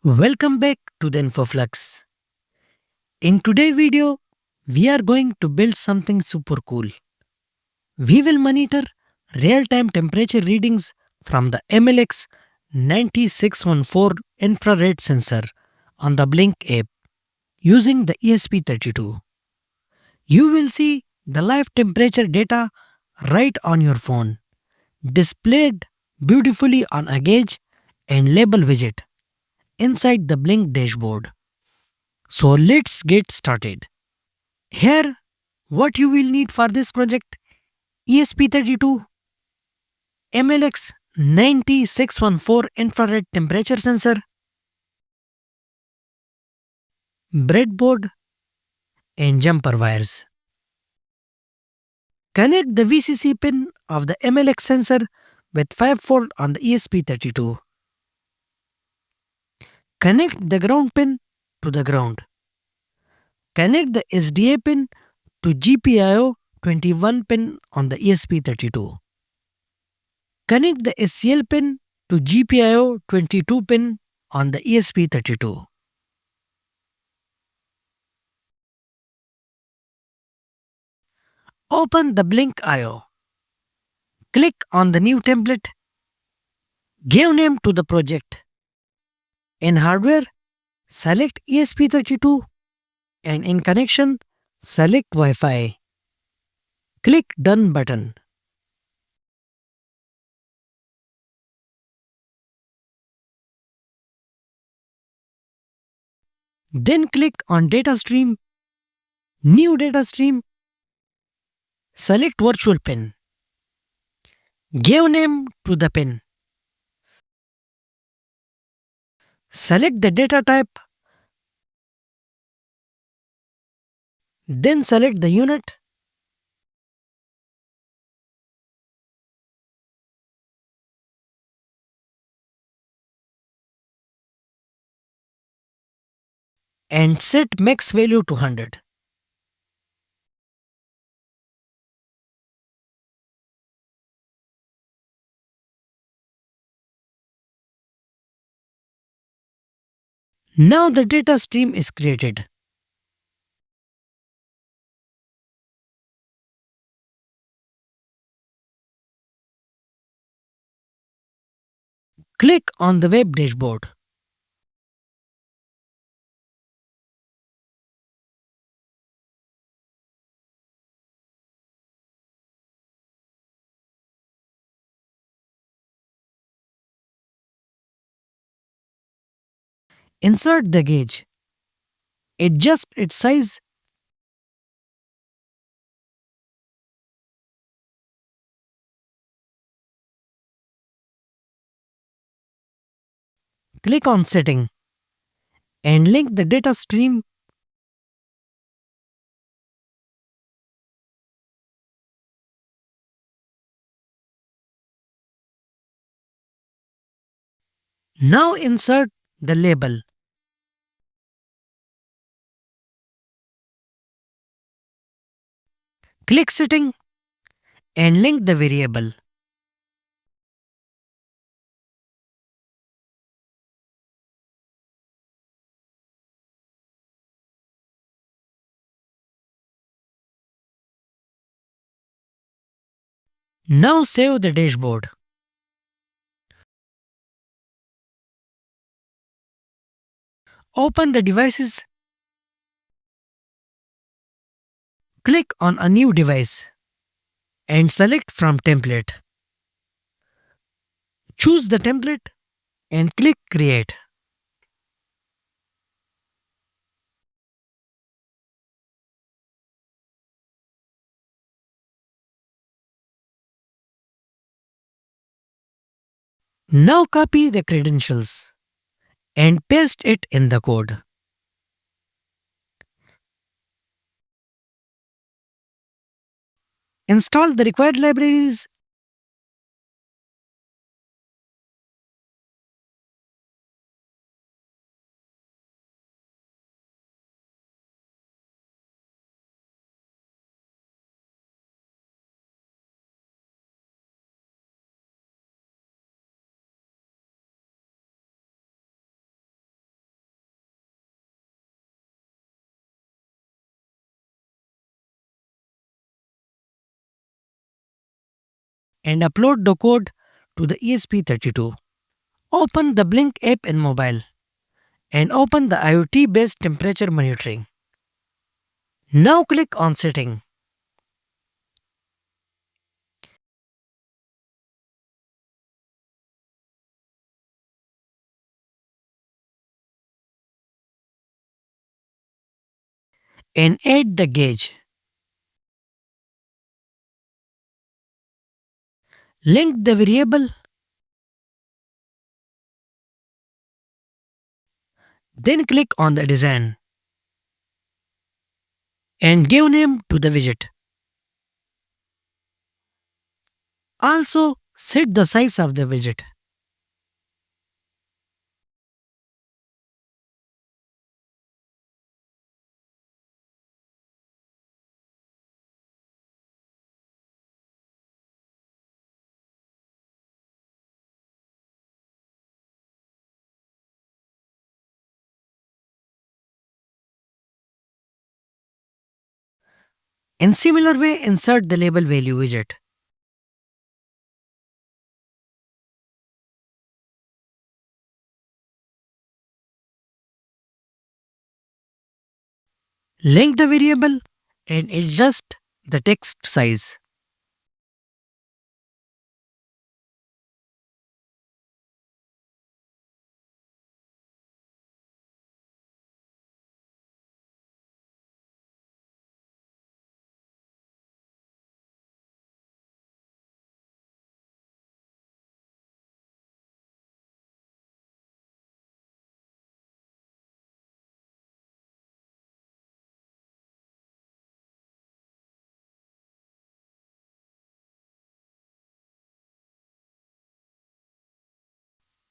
Welcome back to the InfoFlux. In today's video, we are going to build something super cool. We will monitor real-time temperature readings from the MLX 9614 infrared sensor on the Blink app using the ESP32. You will see the live temperature data right on your phone, displayed beautifully on a gauge and label widget inside the Blink dashboard. So let's get started. Here, what you will need for this project: ESP32, MLX 9614 infrared temperature sensor, breadboard, and jumper wires. Connect the VCC pin of the MLX sensor with 5V on the ESP32. Connect the ground pin to the ground. Connect the SDA pin to GPIO 21 pin on the ESP32. Connect the SCL pin to GPIO 22 pin on the ESP32. Open the Blink IO. Click on the new template. Give name to the project. In hardware, select ESP32 and in connection, select Wi-Fi. Click Done button. Then click on Data Stream, New Data Stream. Select Virtual Pin. Give name to the pin. Select the data type. Then select the unit. And set max value to 100. Now the data stream is created. Click on the web dashboard. Insert the gauge. Adjust its size. Click on Setting and link the data stream. Now insert the label. Click Setting and link the variable. Now save the dashboard. Open the devices. Click on a new device and select from template. Choose the template and click Create. Now copy the credentials and paste it in the code. Install the required libraries. and upload the code to the ESP32. Open the Blink app in mobile and open the IoT based temperature monitoring. Now click on Setting. And add the gauge. Link the variable, then click on the design and give name to the widget. Also, set the size of the widget. In similar way, insert the label value widget. Link the variable and adjust the text size.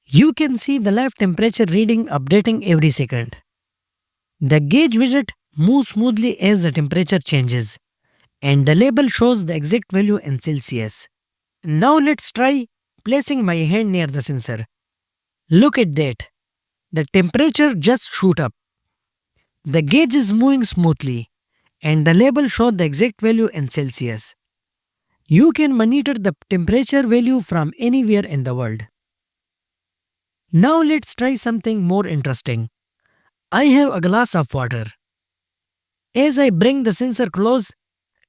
You can see the live temperature reading updating every second. The gauge widget moves smoothly as the temperature changes, and the label shows the exact value in Celsius. Now let's try placing my hand near the sensor. Look at that. The temperature just shoot up. The gauge is moving smoothly, and the label shows the exact value in Celsius. You can monitor the temperature value from anywhere in the world. Now let's try something more interesting. I have a glass of water. As I bring the sensor close,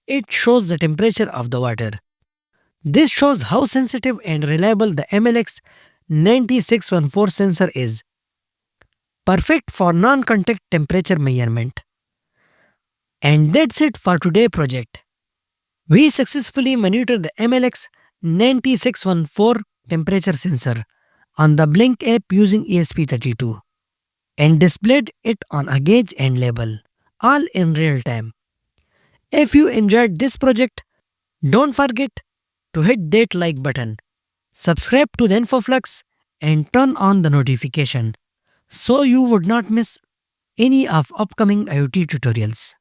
it shows the temperature of the water. This shows how sensitive and reliable the MLX 9614 sensor is. Perfect for non-contact temperature measurement. And that's it for today's project. We successfully monitored the MLX 9614 temperature sensor on the Blink app using ESP32 and displayed it on a gauge and label, all in real time. If you enjoyed this project, don't forget to hit that like button, subscribe to the InfoFlux and turn on the notification so you would not miss any of upcoming IoT tutorials.